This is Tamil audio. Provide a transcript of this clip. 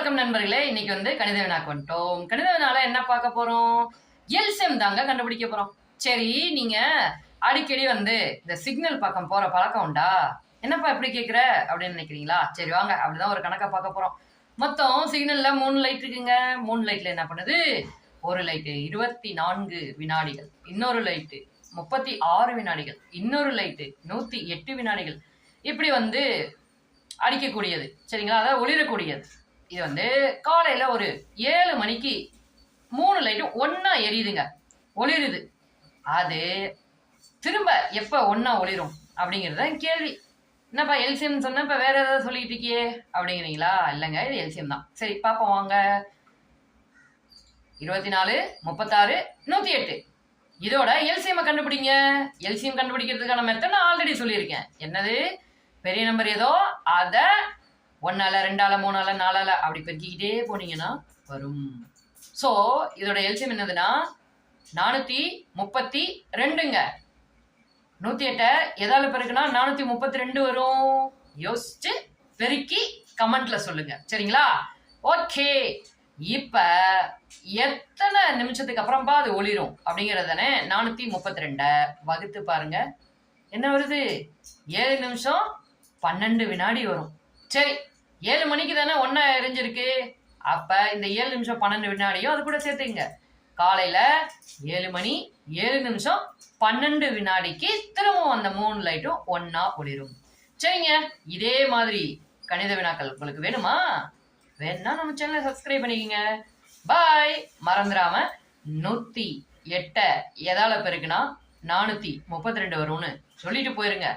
வணக்கம் நண்பர்களே. இன்னைக்கு கணித வினாக்கு வந்துட்டோம். கணித வினால என்ன பார்க்க போறோம்? எல்சிஎம் தாங்க கண்டுபிடிக்க போறோம். சரி, நீங்க அடிக்கடி இந்த சிக்னல் பக்கம் போற பழக்கம் உண்டா? என்னப்பா எப்படி கேட்குற அப்படின்னு நினைக்கிறீங்களா? சரி வாங்க, அப்படிதான் ஒரு கணக்கை பார்க்க போறோம். மொத்தம் சிக்னல்ல 3 லைட் இருக்குங்க. 3 லைட்ல என்ன பண்ணுது? ஒரு லைட்டு 24 வினாடிகள், இன்னொரு லைட்டு 36 வினாடிகள், இன்னொரு லைட்டு 108 வினாடிகள். இப்படி அடிக்கக்கூடியது. சரிங்களா? அதாவது ஒளிரக்கூடியது. இது காலையில ஒரு 7 மணிக்கு 3 லைட்டும் ஒன்னா எரியுதுங்க, ஒளிருது. அது திரும்ப எப்ப ஒன்னா ஒளிரும் அப்படிங்கிறத கேள்வி. என்னப்பா எல்சிஎம் சொன்ன, இப்ப வேற ஏதாவது சொல்லிட்டு இருக்கியே அப்படிங்கிறீங்களா? இல்லைங்க, இது எல்சிஎம் தான். சரி பாப்போம் வாங்க. 24, 36, 108 இதோட எல்சிஎம் கண்டுபிடிங்க. எல்சிஎம் கண்டுபிடிக்கிறதுக்கான மெத்தட் நான் ஆல்ரெடி சொல்லியிருக்கேன். என்னது? பெரிய நம்பர் ஏதோ அத 1ஆல 2ஆல 3ஆல 4ஆல அப்படி பெருக்கிக்கிட்டே போனீங்கன்னா வரும். ஸோ இதோட எல்சிஎம் என்னதுன்னா 432ங்க. 108 எதால பெருக்குனா 432 வரும். யோசிச்சு பெருக்கி கமெண்ட்ல சொல்லுங்க. சரிங்களா? ஓகே. இப்ப எத்தனை நிமிஷத்துக்கு அப்புறம்பா அது ஒளிரும் அப்படிங்கறதானே 432 வகுத்து பாருங்க. என்ன வருது? 7 நிமிஷம் 12 வினாடி வரும். சரி, 7 மணிக்கு தானே ஒன்னா எரிஞ்சிருக்கு. அப்ப இந்த 7 நிமிஷம் 12 வினாடியும் அது கூட சேர்த்துங்க. காலையில 7 மணி 7 நிமிஷம் 12 வினாடிக்கு திரும்பவும் அந்த 3 லைட்டும் ஒன்னா ஒளிரும். சரிங்க, இதே மாதிரி கணித வினாக்கள் உங்களுக்கு வேணுமா? வேணும்னா நம்ம சேனலை சப்ஸ்கிரைப் பண்ணிக்கங்க. பாய். மறந்துடாம 108 எதால பெருக்குனா 432 வரும்னு சொல்லிட்டு போயிருங்க.